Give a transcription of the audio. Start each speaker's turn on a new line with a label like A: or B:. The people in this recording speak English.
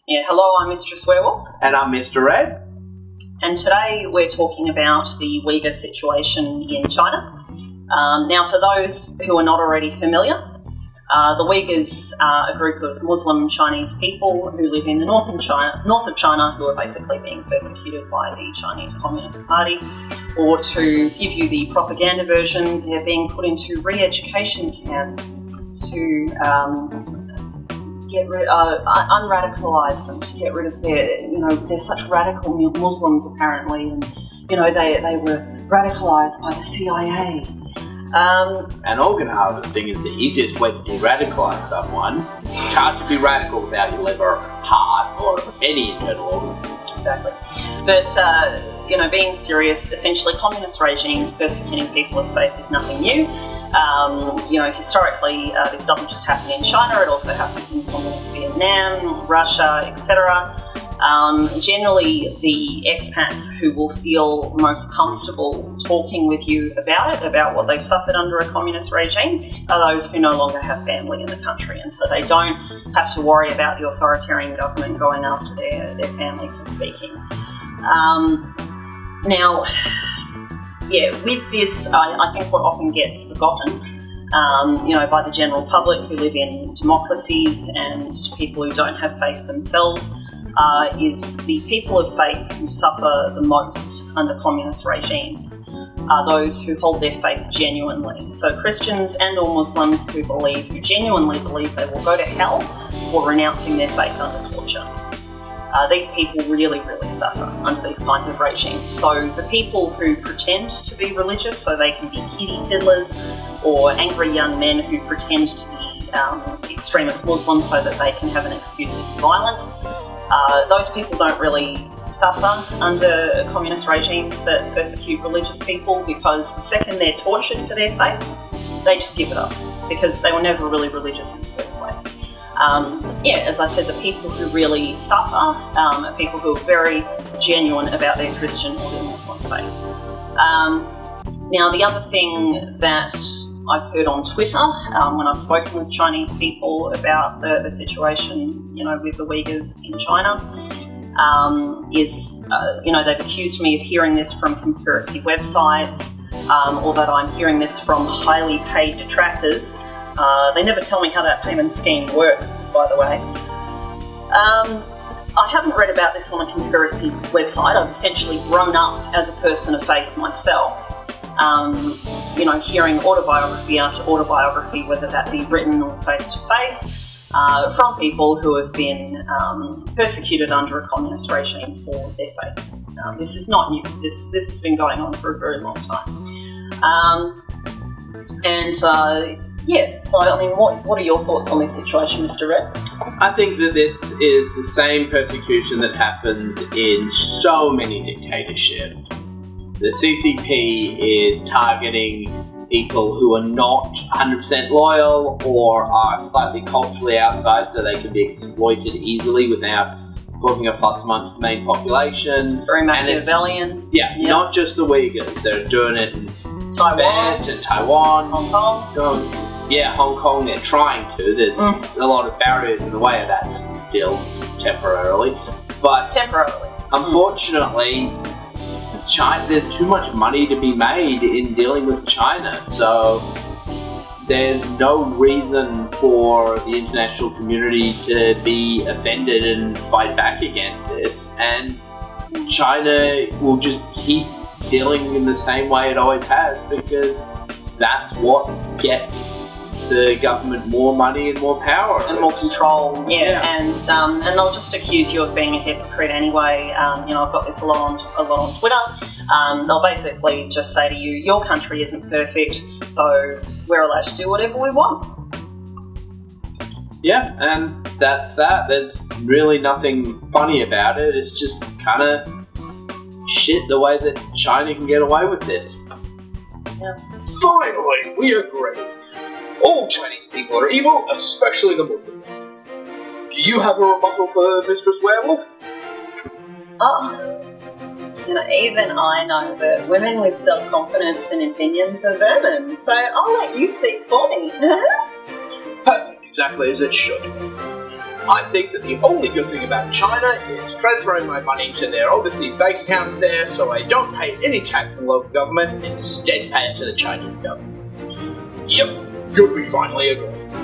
A: Yeah, hello, I'm Mistress Werewolf.
B: And I'm Mr. Red.
A: And today we're talking about the Uyghur situation in China. Now, for those who are not already familiar, the Uyghurs are a group of Muslim Chinese people who live in the north of China, who are basically being persecuted by the Chinese Communist Party. Or to give you the propaganda version, they're being put into re-education camps to unradicalise them, to get rid of they're such radical Muslims apparently, and they were radicalised by the CIA.
B: And organ harvesting is the easiest way to de-radicalise someone. It's hard to be radical without your liver, heart, or any internal organs.
A: Exactly. But, being serious, essentially communist regimes persecuting people of faith is nothing new. Historically, this doesn't just happen in China, it also happens in communist Vietnam, Russia, etc. Generally, the expats who will feel most comfortable talking with you about what they've suffered under a communist regime, are those who no longer have family in the country, and so they don't have to worry about the authoritarian government going after their family for speaking. With this, I think what often gets forgotten, by the general public who live in democracies and people who don't have faith themselves, is the people of faith who suffer the most under communist regimes are those who hold their faith genuinely. So Christians and all Muslims who genuinely believe they will go to hell for renouncing their faith under torture. These people really, really suffer under these kinds of regimes. So the people who pretend to be religious, so they can be kiddie fiddlers, or angry young men who pretend to be extremist Muslims so that they can have an excuse to be violent, those people don't really suffer under communist regimes that persecute religious people, because the second they're tortured for their faith, they just give it up, because they were never really religious in the first place. As I said, the people who really suffer are people who are very genuine about their Christian or their Muslim faith. Now, the other thing that I've heard on Twitter when I've spoken with Chinese people about the situation, with the Uyghurs in China, is they've accused me of hearing this from conspiracy websites, or that I'm hearing this from highly paid detractors. They never tell me how that payment scheme works, by the way. I haven't read about this on a conspiracy website. I've essentially grown up as a person of faith myself, hearing autobiography after autobiography, whether that be written or face-to-face, from people who have been persecuted under a communist regime for their faith. This is not new. This has been going on for a very long time. What are your thoughts on this situation, Mr. Red?
B: I think that this is the same persecution that happens in so many dictatorships. The CCP is targeting people who are not 100% loyal or are slightly culturally outside, so they can be exploited easily without causing a fuss amongst the main populations.
A: Very Machiavellian.
B: Not just the Uyghurs. They're doing it in Tibet and Taiwan.
A: Hong Kong.
B: Hong Kong, they're trying to. There's a lot of barriers in the way of that still, temporarily. But unfortunately, there's too much money to be made in dealing with China. So there's no reason for the international community to be offended and fight back against this. And China will just keep dealing in the same way it always has, because that's what gets the government more money and more power
A: and more control. And they'll just accuse you of being a hypocrite anyway. I've got this a lot on Twitter. They'll basically just say to you, your country isn't perfect, so we're allowed to do whatever we want.
B: Yeah, and that's that. There's really nothing funny about it. It's just kind of shit the way that China can get away with this.
A: Yeah.
C: Finally, we agree. All Chinese people are evil, especially the Muslims. Do you have a rebuttal for Mistress Werewolf?
A: Even I know that women with self-confidence and opinions are vermin, so I'll let you speak for me.
C: Exactly as it should. I think that the only good thing about China is transferring my money to their overseas bank accounts there so I don't pay any tax from the local government and instead pay it to the Chinese government. Yep, good, we finally agree.